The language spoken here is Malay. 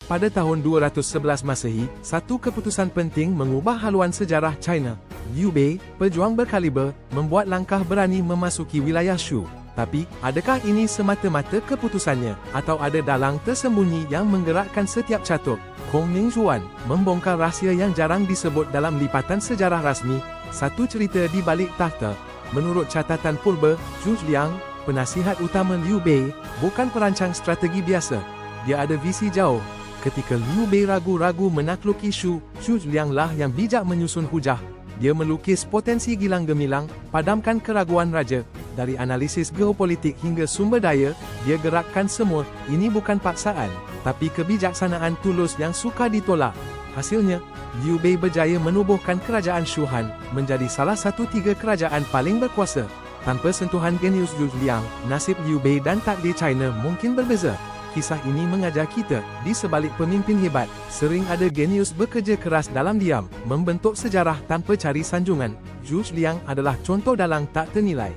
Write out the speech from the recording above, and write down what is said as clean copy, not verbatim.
Pada tahun 211 Masehi, satu keputusan penting mengubah haluan sejarah China. Liu Bei, pejuang berkaliber, membuat langkah berani memasuki wilayah Shu. Tapi, adakah ini semata-mata keputusannya, atau ada dalang tersembunyi yang menggerakkan setiap catur? Kong Mingzhuan membongkar rahsia yang jarang disebut dalam lipatan sejarah rasmi, satu cerita di balik takhta. Menurut catatan purba, Zhu Liang, penasihat utama Liu Bei, bukan perancang strategi biasa. Dia ada visi jauh. Ketika Liu Bei ragu-ragu menakluki Shu, Zhu Liang lah yang bijak menyusun hujah. Dia melukis potensi gilang gemilang, padamkan keraguan raja. Dari analisis geopolitik hingga sumber daya, dia gerakkan semua. Ini bukan paksaan, tapi kebijaksanaan tulus yang sukar ditolak. Hasilnya, Liu Bei berjaya menubuhkan kerajaan Shu Han menjadi salah satu 3 kerajaan paling berkuasa. Tanpa sentuhan genius Zhu Liang, nasib Liu Bei dan takdir China mungkin berbeza. Kisah ini mengajar kita, di sebalik pemimpin hebat, sering ada genius bekerja keras dalam diam, membentuk sejarah tanpa cari sanjungan. Zhu Liang adalah contoh dalang tak ternilai.